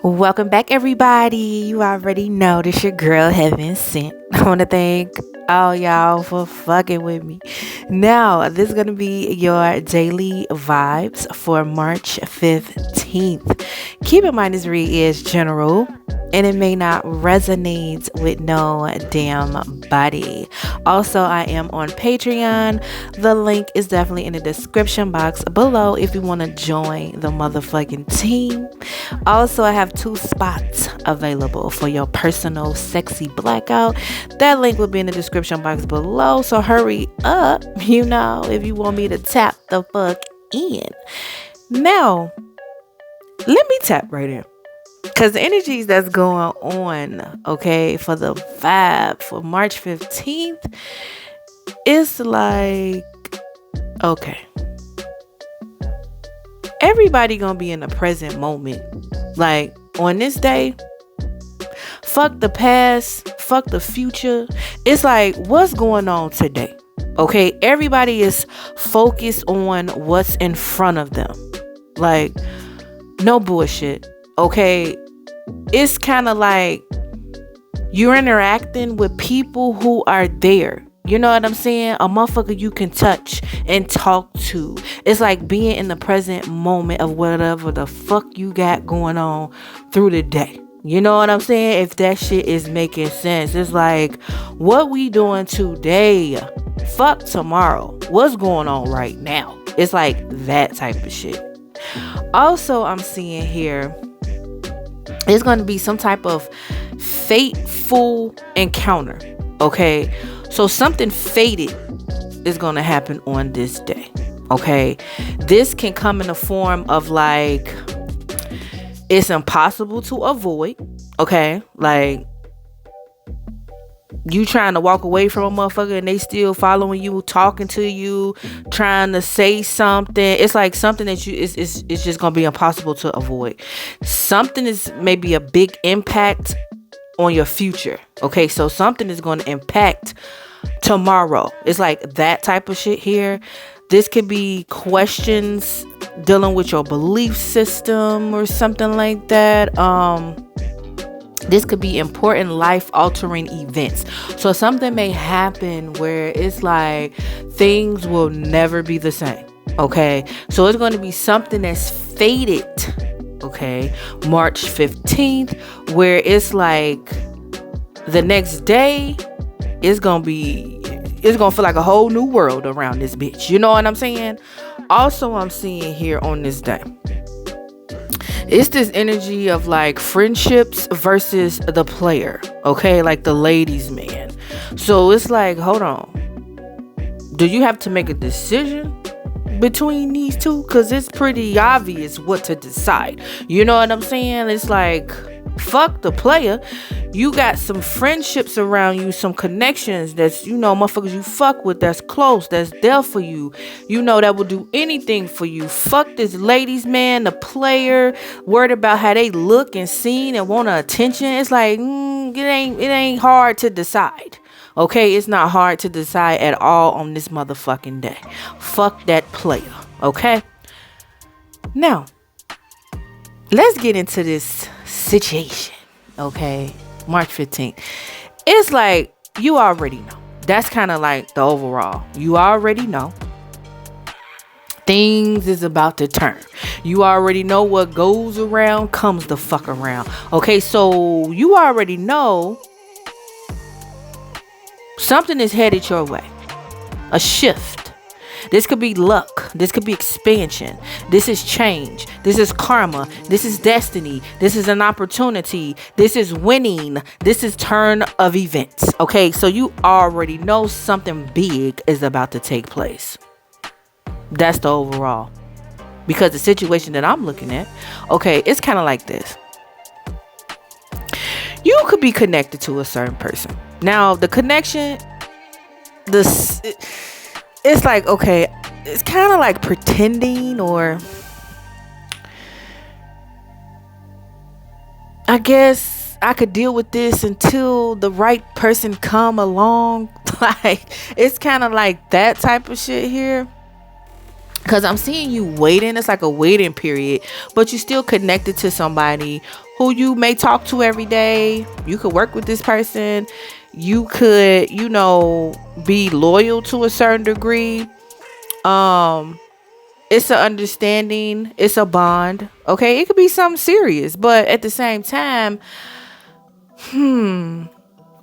Welcome back, everybody. You already know this your girl Heaven Sent. I want to thank all y'all for fucking with me. Now, this is going to be your daily vibes for March 15th. Keep in mind, this read is general and it may not resonate with no damn body. Also, I am on Patreon. The link is definitely in the description box below if you want to join the motherfucking team. Also, I have 2 spots available for your personal sexy blackout. That link will be in the description box below. So hurry up, if you want me to tap the fuck in. Now, let me tap right in. Because the energies that's going on, okay, for the vibe for March 15th, it's like, okay, everybody gonna be in the present moment. Like, on this day, fuck the past, fuck the future. It's like, what's going on today? Okay, everybody is focused on what's in front of them. Like, no bullshit. Okay, it's kind of like you're interacting with people who are there. You know what I'm saying? A motherfucker you can touch and talk to. It's like being in the present moment of whatever the fuck you got going on through the day. You know what I'm saying? If that shit is making sense. It's like, what we doing today? Fuck tomorrow. What's going on right now? It's like that type of shit. Also, I'm seeing here, it's going to be some type of fateful encounter. Okay, so something fated is going to happen on this day. Okay, this can come in the form of like, it's impossible to avoid. Okay, like you trying to walk away from a motherfucker and they still following you, talking to you, trying to say something. It's like something that it's just gonna be impossible to avoid. Something is maybe a big impact on your future. Okay, so something is going to impact tomorrow. It's like that type of shit here. This could be questions dealing with your belief system or something like that. This could be important life-altering events. So something may happen where it's like things will never be the same. Okay, so it's going to be something that's fated. Okay, March 15th, where it's like the next day it's gonna feel like a whole new world around this bitch. You know what I'm saying? Also, I'm seeing here on this day, it's this energy of like friendships versus the player. Okay, like the ladies man. So it's like, hold on, do you have to make a decision between these two? Because it's pretty obvious what to decide. You know what I'm saying? It's like, fuck the player. You got some friendships around you, some connections that's, motherfuckers you fuck with, that's close, that's there for you, that will do anything for you. Fuck this ladies man, the player, worried about how they look and seen and want attention. It's like, it ain't hard to decide. Okay, it's not hard to decide at all on this motherfucking day. Fuck that player. Okay, now let's get into this situation. Okay, March 15th. It's like, you already know. That's kind of like the overall. You already know things is about to turn. You already know what goes around comes the fuck around. Okay, so you already know something is headed your way. A shift. This could be luck. This could be expansion. This is change. This is karma. This is destiny. This is an opportunity. This is winning. This is turn of events. Okay, so you already know something big is about to take place. That's the overall. Because the situation that I'm looking at, okay, it's kind of like this. You could be connected to a certain person. Now, the connection, it's like, okay, it's kind of like pretending, or I guess I could deal with this until the right person come along. Like, it's kind of like that type of shit here. Because I'm seeing you waiting. It's like a waiting period. But you're still connected to somebody who you may talk to every day. You could work with this person. You could, be loyal to a certain degree. It's an understanding. It's a bond. Okay? It could be something serious. But at the same time, you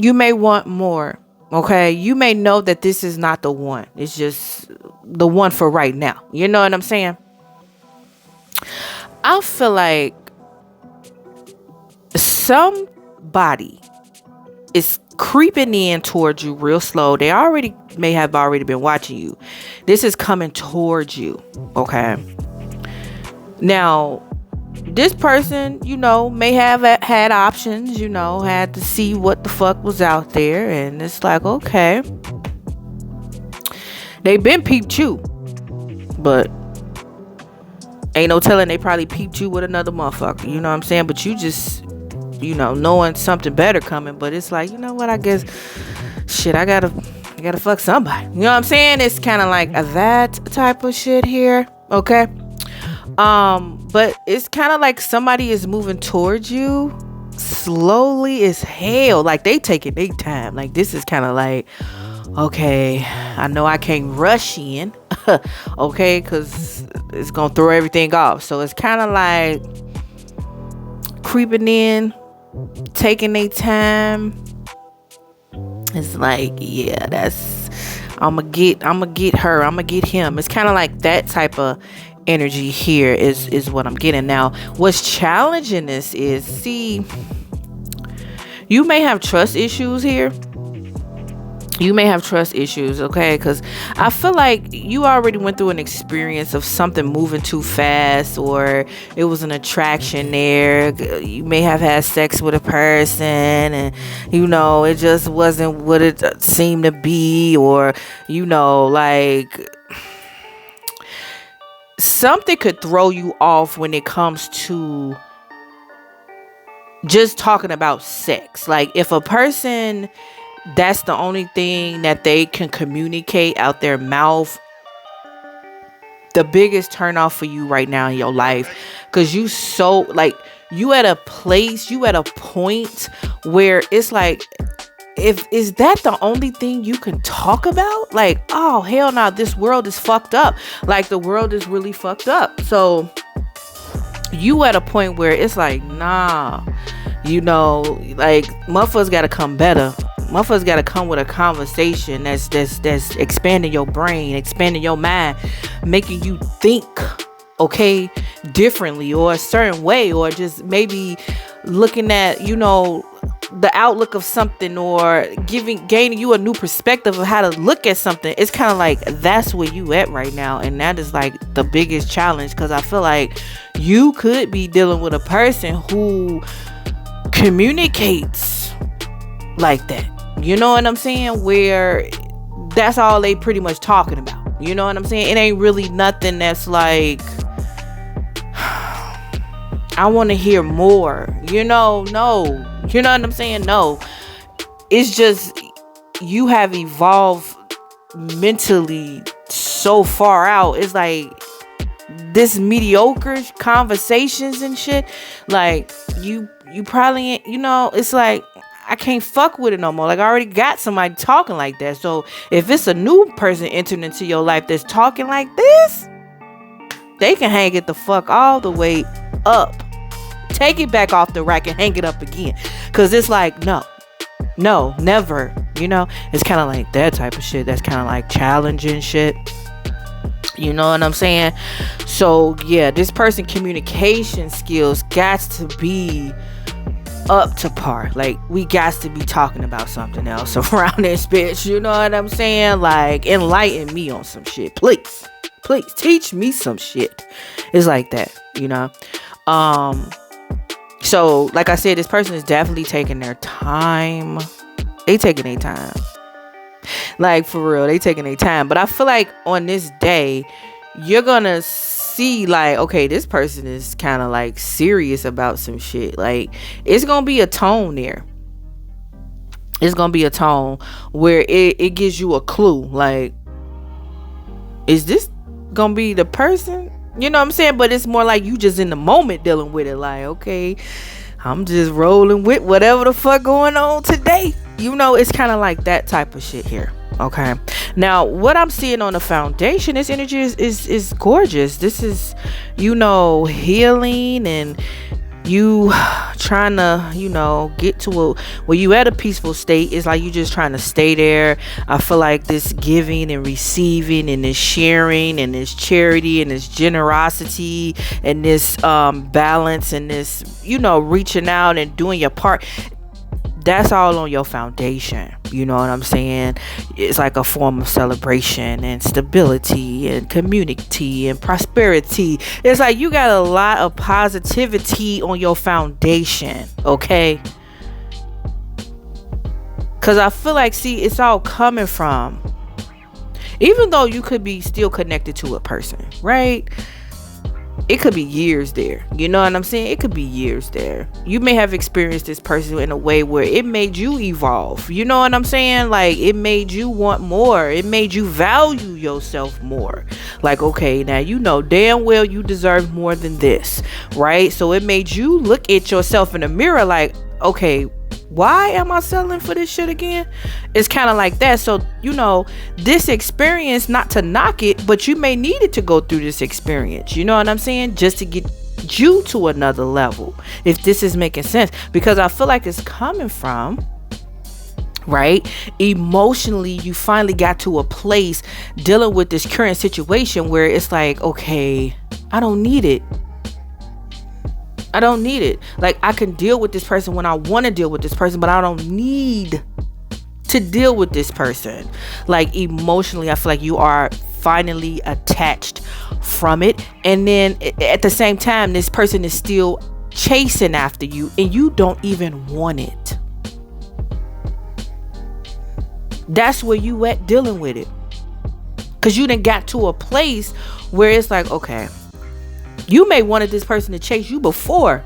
may want more. Okay, you may know that this is not the one. It's just the one for right now. You know what I'm saying? I feel like somebody is creeping in towards you real slow. They may have already been watching you. This is coming towards you. Okay. Now, this person, may have had options, had to see what the fuck was out there. And it's like, okay, they been peeped you, but ain't no telling they probably peeped you with another motherfucker. You know what I'm saying? But you just, knowing something better coming. But it's like, you know what? I guess, shit, I gotta fuck somebody. You know what I'm saying? It's kind of like that type of shit here. Okay. But it's kind of like somebody is moving towards you slowly as hell. Like, they taking their time. Like, this is kind of like, okay, I know I can't rush in. Okay, because it's gonna throw everything off. So it's kind of like creeping in, taking their time. It's like, yeah, I'ma get her, I'ma get him. It's kind of like that type of energy here is what I'm getting. Now, what's challenging this is, see, you may have trust issues here. You may have trust issues, okay? Because I feel like you already went through an experience of something moving too fast, or it was an attraction there. You may have had sex with a person and, it just wasn't what it seemed to be, or, like, something could throw you off when it comes to just talking about sex. Like, if a person, that's the only thing that they can communicate out their mouth, the biggest turn off for you right now in your life, because you at a place, you at a point where it's like, is that the only thing you can talk about? Like, oh, hell no, this world is fucked up. Like, the world is really fucked up. So you at a point where it's like, nah, like, motherfuckers gotta come better. Motherfuckers gotta come with a conversation that's expanding your brain, expanding your mind, making you think, okay, differently, or a certain way, or just maybe looking at, the outlook of something, or gaining you a new perspective of how to look at something. It's kind of like, that's where you at right now. And that is like the biggest challenge, because I feel like you could be dealing with a person who communicates like that. You know what I'm saying? Where that's all they pretty much talking about. You know what I'm saying? It ain't really nothing that's like, I want to hear more. No. You know what I'm saying? No. It's just, you have evolved mentally so far out. It's like, this mediocre conversations and shit. Like, you probably ain't, it's like, I can't fuck with it no more. Like, I already got somebody talking like that. So if it's a new person entering into your life that's talking like this, they can hang it the fuck all the way up. Take it back off the rack and hang it up again. Because it's like, no, never. It's kind of like that type of shit. That's kind of like challenging shit. You know what I'm saying? So yeah, this person communication skills got to be up to par. Like, we got to be talking about something else around this bitch. You know what I'm saying? Like, enlighten me on some shit, please. Please teach me some shit. It's like that, you know. So like I said, this person is definitely taking their time. They taking their time. Like, for real, they taking their time. But I feel like on this day, you're gonna see, like, okay, this person is kind of like serious about some shit. Like, it's gonna be a tone there. It's gonna be a tone where it gives you a clue. Like, is this gonna be the person? You know what I'm saying? But it's more like you just in the moment dealing with it. Like, okay, I'm just rolling with whatever the fuck going on today. You know, it's kind of like that type of shit here. Okay. Now, what I'm seeing on the foundation, this energy is gorgeous. This is, you know, healing, and you trying to, you know, get to a where you at a peaceful state. It's like you just trying to stay there. I feel like this giving and receiving and this sharing and this charity and this generosity and this balance and this, you know, reaching out and doing your part, that's all on your foundation. You know what I'm saying? It's like a form of celebration and stability and community and prosperity. It's like you got a lot of positivity on your foundation, okay? Because I feel like, see, it's all coming from, even though you could be still connected to a person, right? It could be years there. You know what I'm saying? It could be years there. You may have experienced this person in a way where it made you evolve. You know what I'm saying? Like, it made you want more. It made you value yourself more. Like, okay, now you know damn well you deserve more than this, right? So it made you look at yourself in the mirror like, okay, why am I selling for this shit again? It's kind of like that. So, you know, this experience, not to knock it, but you may need it to go through this experience. You know what I'm saying? Just to get you to another level, if this is making sense. Because I feel like it's coming from, right, emotionally, you finally got to a place dealing with this current situation where it's like, okay, I don't need it. I don't need it. Like, I can deal with this person when I want to deal with this person, but I don't need to deal with this person. Like, emotionally, I feel like you are finally attached from it. And then at the same time, this person is still chasing after you and you don't even want it. That's where you at dealing with it. Because you done got to a place where it's like, okay, you may wanted this person to chase you before.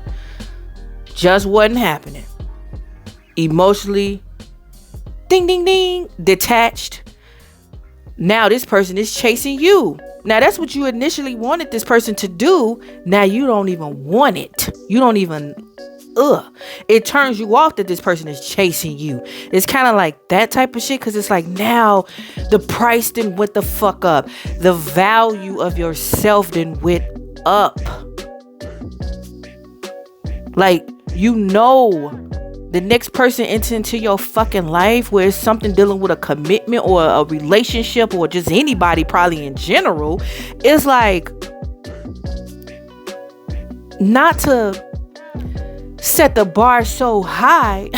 Just wasn't happening. Emotionally, ding, ding, ding, detached. Now this person is chasing you. Now that's what you initially wanted this person to do. Now you don't even want it. You don't even, it turns you off that this person is chasing you. It's kind of like that type of shit. Because it's like, now the price then went the fuck up. The value of yourself then went up. Like, you know, the next person enters into your fucking life where it's something dealing with a commitment or a relationship or just anybody probably in general, it's like, not to set the bar so high,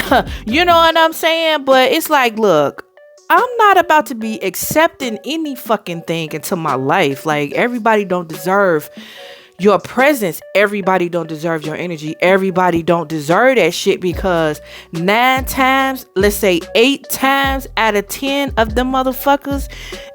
you know what I'm saying? But it's like, look, I'm not about to be accepting any fucking thing into my life. Like, everybody don't deserve your presence. Everybody don't deserve your energy. Everybody don't deserve that shit, because 9 times, let's say 8 times out of 10 of them motherfuckers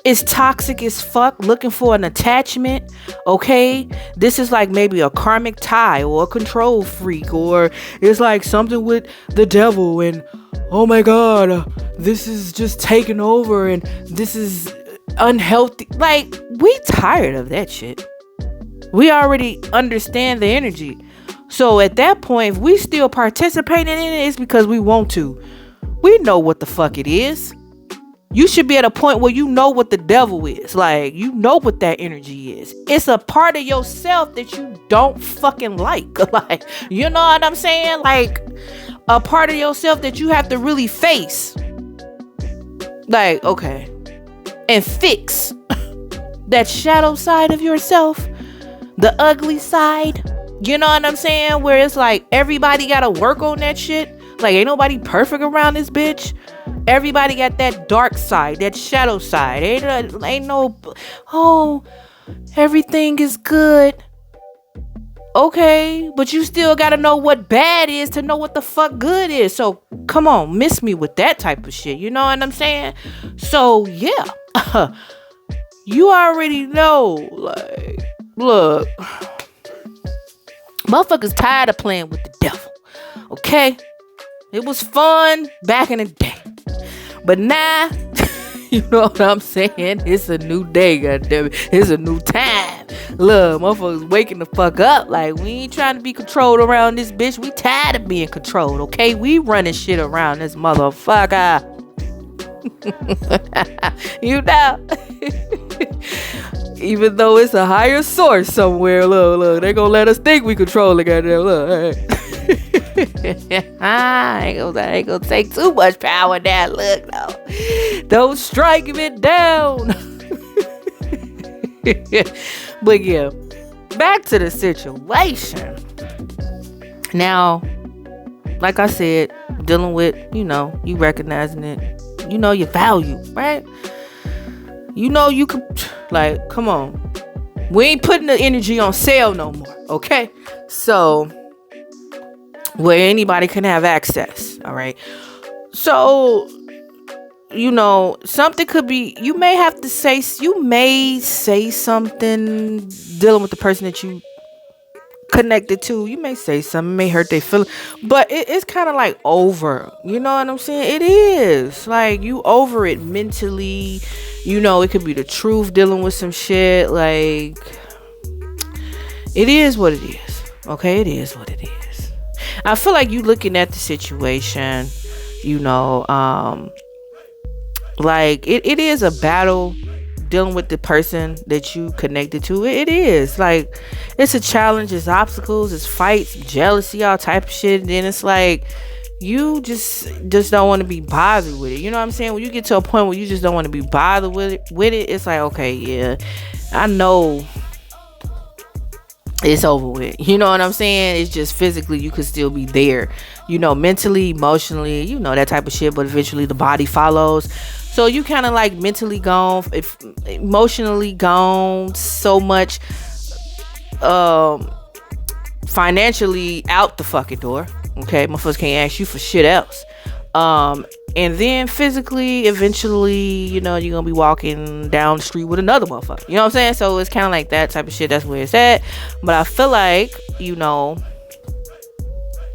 is toxic as fuck, looking for an attachment. Okay, this is like maybe a karmic tie or a control freak, or it's like something with the devil, and oh my god, this is just taking over and this is unhealthy. Like, we tired of that shit. We already understand the energy. So at that point, if we still participating in it, it's because we want to. We know what the fuck it is. You should be at a point where you know what the devil is. Like, you know what that energy is. It's a part of yourself that you don't fucking like. Like, you know what I'm saying? Like, a part of yourself that you have to really face. Like, okay. And fix. that shadow side of yourself, the ugly side. You know what I'm saying? Where it's like everybody gotta work on that shit. Like ain't nobody perfect around this bitch. Everybody got that dark side, that shadow side. Ain't no, oh, everything is good. Okay, but you still gotta know what bad is to know what the fuck good is. So come on, miss me with that type of shit. You know what I'm saying? So yeah, you already know. Like, look, motherfuckers tired of playing with the devil. Okay, it was fun back in the day, but now, you know what I'm saying? It's a new day, goddammit. It's a new time. Look, motherfuckers waking the fuck up. Like, we ain't trying to be controlled around this bitch. We tired of being controlled, okay? We running shit around this motherfucker. You know? Even though it's a higher source somewhere, look, they gonna let us think we control it, goddamn. Look, all right. I ain't gonna take too much power now. Look, no, don't strike me down. But yeah, back to the situation. Now, like I said, dealing with, you recognizing it, your value, right? You can, like, come on, we ain't putting the energy on sale no more, okay? So where anybody can have access. All right. So, something could be, you may say something dealing with the person that you connected to. You may say something, may hurt their feelings, but it's kind of like over. You know what I'm saying? It is like you over it mentally. It could be the truth dealing with some shit. Like, it is what it is. Okay. It is what it is. I feel like you looking at the situation, like it is a battle dealing with the person that you connected to. It is like, it's a challenge, it's obstacles, it's fights, jealousy, all type of shit. And then it's like, you just don't want to be bothered with it. You know what I'm saying? When you get to a point where you just don't want to be bothered with it, it's like, okay, yeah, I know it's over with. You know what I'm saying? It's just physically you could still be there, mentally, emotionally, that type of shit, but eventually the body follows. So you kind of like mentally gone, emotionally gone, so much financially out the fucking door. Okay, motherfuckers can't ask you for shit else. And then physically, eventually, you're gonna be walking down the street with another motherfucker. You know what I'm saying? So it's kind of like that type of shit. That's where it's at. But I feel like,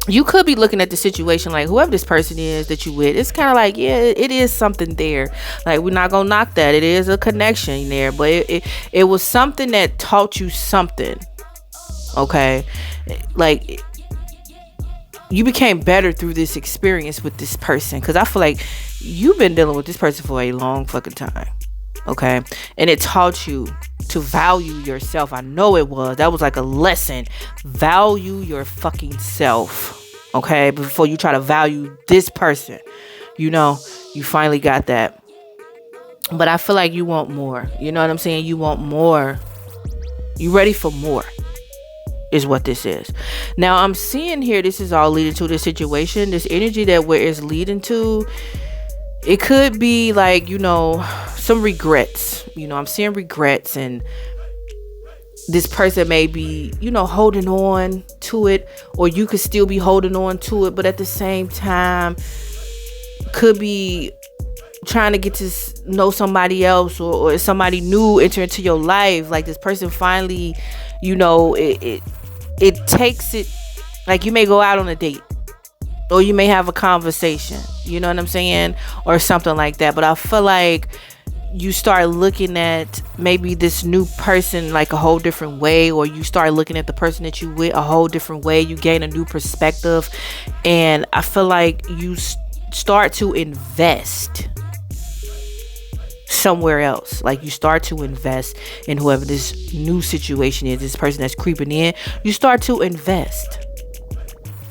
you could be looking at the situation like, whoever this person is that you with, it's kind of like, yeah, it is something there. Like, we're not gonna knock that. It is a connection there, but it was something that taught you something. Okay, like, you became better through this experience with this person, because I feel like you've been dealing with this person for a long fucking time. Okay, and it taught you to value yourself. I know it was. That was like a lesson. Value your fucking self. Okay, before you try to value this person. You finally got that. But I feel like you want more. You know what I'm saying? You want more. You ready for more, is what this is. Now, I'm seeing here, this is all leading to this situation, this energy that where it's leading to. It could be like, some regrets. I'm seeing regrets, and this person may be, holding on to it, or you could still be holding on to it, but at the same time could be trying to get to know somebody else, or somebody new enter into your life. Like, this person finally, it takes it, like, you may go out on a date, or you may have a conversation, you know what I'm saying, or something like that. But I feel like you start looking at maybe this new person like a whole different way, or you start looking at the person that you with a whole different way. You gain a new perspective, and I feel like you start to invest somewhere else. Like, you start to invest in whoever this new situation is, this person that's creeping in. You start to invest,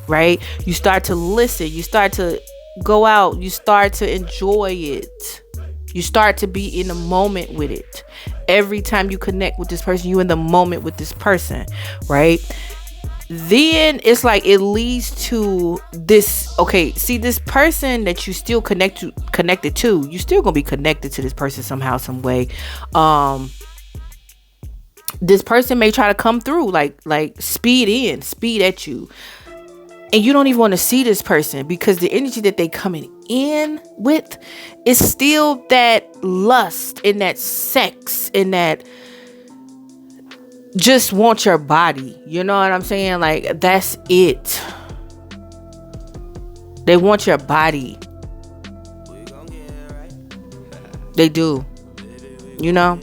right? You start to listen, you start to go out, you start to enjoy it. You start to be in the moment with it. Every time you connect with this person, you in the moment with this person, right? Then it's like it leads to this. Okay, see, this person that you still connected to, you still gonna be connected to this person somehow, some way. This person may try to come through, like speed at you, and you don't even want to see this person, because the energy that they coming in with is still that lust and that sex and that just want your body. You know what I'm saying? Like, that's it. They want your body. They do. You know?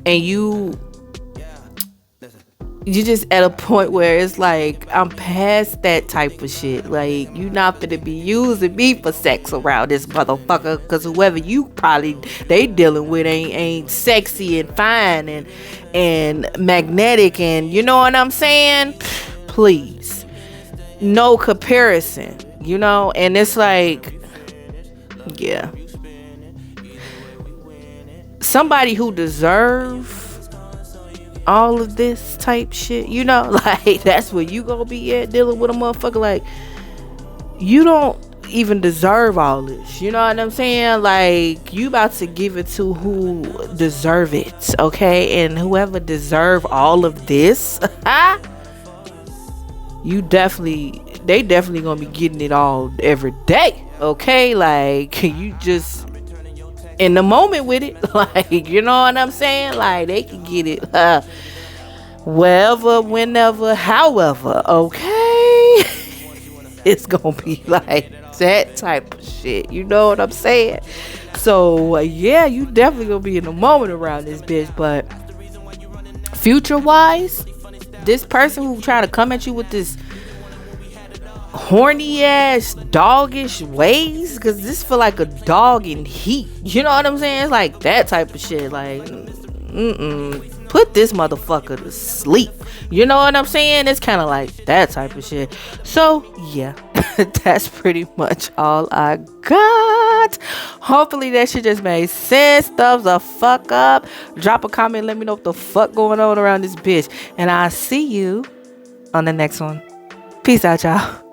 And you just at a point where it's like, I'm past that type of shit. Like, you not finna be using me for sex around this motherfucker, because whoever you probably they dealing with ain't sexy and fine and magnetic, and you know what I'm saying? Please, no comparison, you know. And it's like, yeah, somebody who deserve all of this type shit, you know, like, that's where you gonna be at, dealing with a motherfucker. Like, you don't even deserve all this, you know what I'm saying? Like, you about to give it to who deserve it, okay? And whoever deserve all of this, they definitely gonna be getting it all every day, okay? Like, you just in the moment with it, like, you know what I'm saying? Like, they can get it wherever, whenever, however, okay? It's gonna be like that type of shit, you know what I'm saying? So yeah, you definitely gonna be in the moment around this bitch. But future wise, this person who trying to come at you with this horny ass doggish ways, because this feel like a dog in heat, you know what I'm saying? It's like that type of shit. Like, put this motherfucker to sleep, you know what I'm saying? It's kind of like that type of shit. So yeah, that's pretty much all I got. Hopefully that shit just made sense. Thumbs the fuck up, drop a comment, let me know what the fuck going on around this bitch, and I'll see you on the next one. Peace out, y'all.